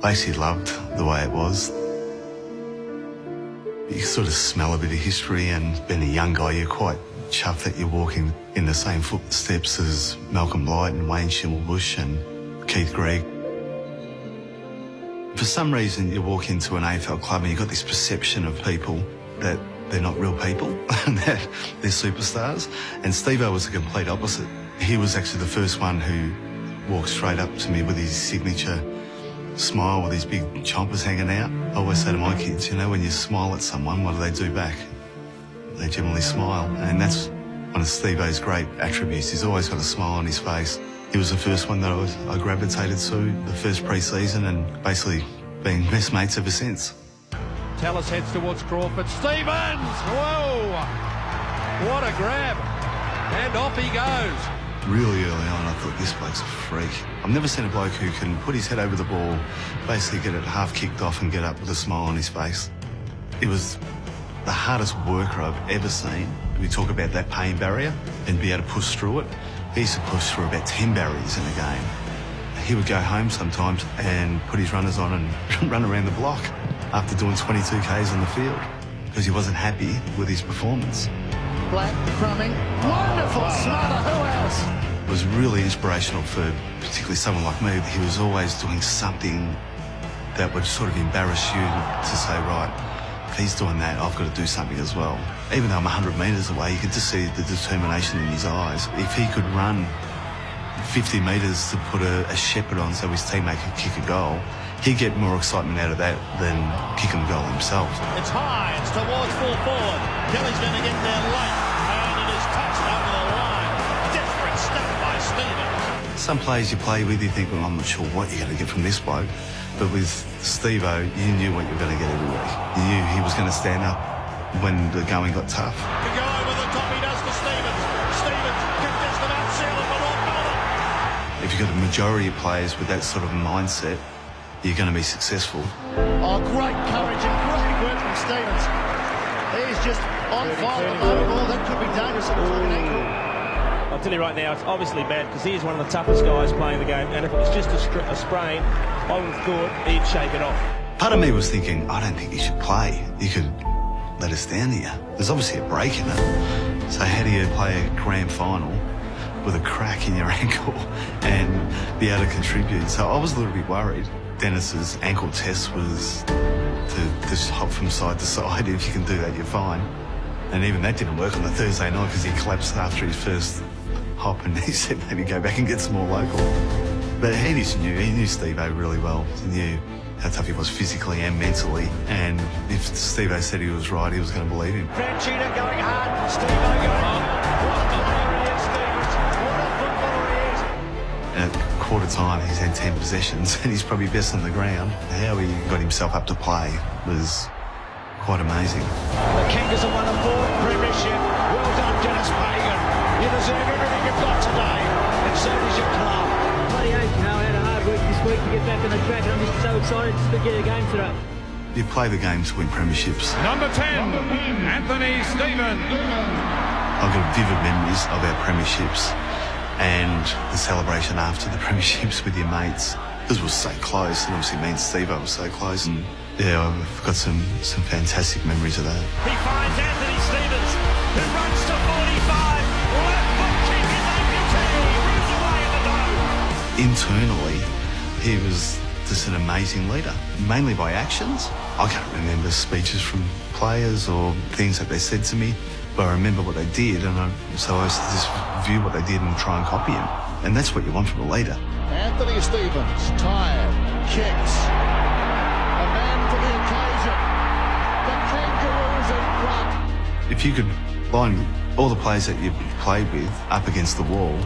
I actually loved the way it was. You sort of smell a bit of history, and being a young guy, you're quite chuffed that you're walking in the same footsteps as Malcolm Blight and Wayne Schimmelbusch and Keith Gregg. For some reason, you walk into an AFL club and you've got this perception of people that they're not real people, that they're superstars. And Stevo was the complete opposite. He was actually the first one who walked straight up to me with his signature smile, with his big chompers hanging out. I always say to my kids, you know, when you smile at someone, what do they do back? They generally smile. And that's one of Stevo's great attributes. He's always got a smile on his face. He was the first one that I gravitated to, the first pre-season, and basically been best mates ever since. Tallis heads towards Crawford. Stevens! Whoa! What a grab. And off he goes. Really early on, I thought, this bloke's a freak. I've never seen a bloke who can put his head over the ball, basically get it half kicked off and get up with a smile on his face. It was the hardest worker I've ever seen. We talk about that pain barrier and be able to push through it. He used to push through about 10 barriers in a game. He would go home sometimes and put his runners on and run around the block after doing 22 Ks on the field because he wasn't happy with his performance. Black, Crumming, wonderful smother, who else? It was really inspirational for particularly someone like me. He was always doing something that would sort of embarrass you to say, right, if he's doing that, I've got to do something as well. Even though I'm 100 metres away, you could just see the determination in his eyes. If he could run 50 metres to put a shepherd on so his teammate could kick a goal, he'd get more excitement out of that than kicking a goal himself. It's high, it's towards full forward. Kelly's going to get there late, and it is touched over the line. Desperate step by Stevens. Some players you play with, you think, well, I'm not sure what you're going to get from this bloke. But with Stevo, you knew what you were going to get every week. You knew he was going to stand up when the going got tough. To go over the top, he does to Stevens. Stevens can just about seal it for North Melbourne. If you've got a majority of players with that sort of mindset, you're going to be successful. Oh, great courage and great work from Stevens. He's just on fire with the ball. That could be dangerous if it took an ankle. I'll tell you right now, it's obviously bad because he is one of the toughest guys playing the game, and if it was just a sprain, I would have thought he'd shake it off. Part of me was thinking, I don't think you should play. You could let us down here. There's obviously a break in it. So how do you play a grand final with a crack in your ankle and be able to contribute? So I was a little bit worried. Dennis's ankle test was to just hop from side to side. If you can do that, you're fine. And even that didn't work on the Thursday night because he collapsed after his first hop, and he said maybe go back and get some more local. But he knew Stevo really well. He knew how tough he was physically and mentally, and if Stevo said he was right, he was going to believe him. Franchina going hard, Stevo going hard. What a footballer he is, Stevens. What a footballer he is. And at quarter time, he's had 10 possessions, and he's probably best on the ground. How he got himself up to play was quite amazing. The Kangas have won a fourth premiership. Well done, Dennis Pagan. You deserve everything you've got today, and so does your club. Bloody oath, you know, I had a hard week this week to get back on the track, and I'm just so excited to get a game today. You play the game to win premierships. Number 10, Anthony Stevens. I've got vivid memories of our premierships and the celebration after the premierships with your mates. Because it was so close, and obviously me and Stevo was so close. And yeah, I've got some fantastic memories of that. He finds Anthony Stevens, who runs to 45. Left foot kick is Inductee. Moves away in the dome. Internally, he was just an amazing leader, mainly by actions. I can't remember speeches from players or things that they said to me, but I remember what they did, and so I used to just view what they did and try and copy him. And that's what you want from a leader. Anthony Stevens, tired, kicks. A man for the occasion. The Kangaroos in front. If you could line all the players that you played with up against the wall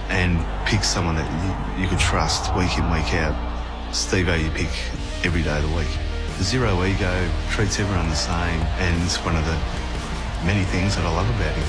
and pick someone that you could trust week in, week out, Stevo you pick every day of the week. Zero ego, treats everyone the same, and it's one of the many things that I love about him.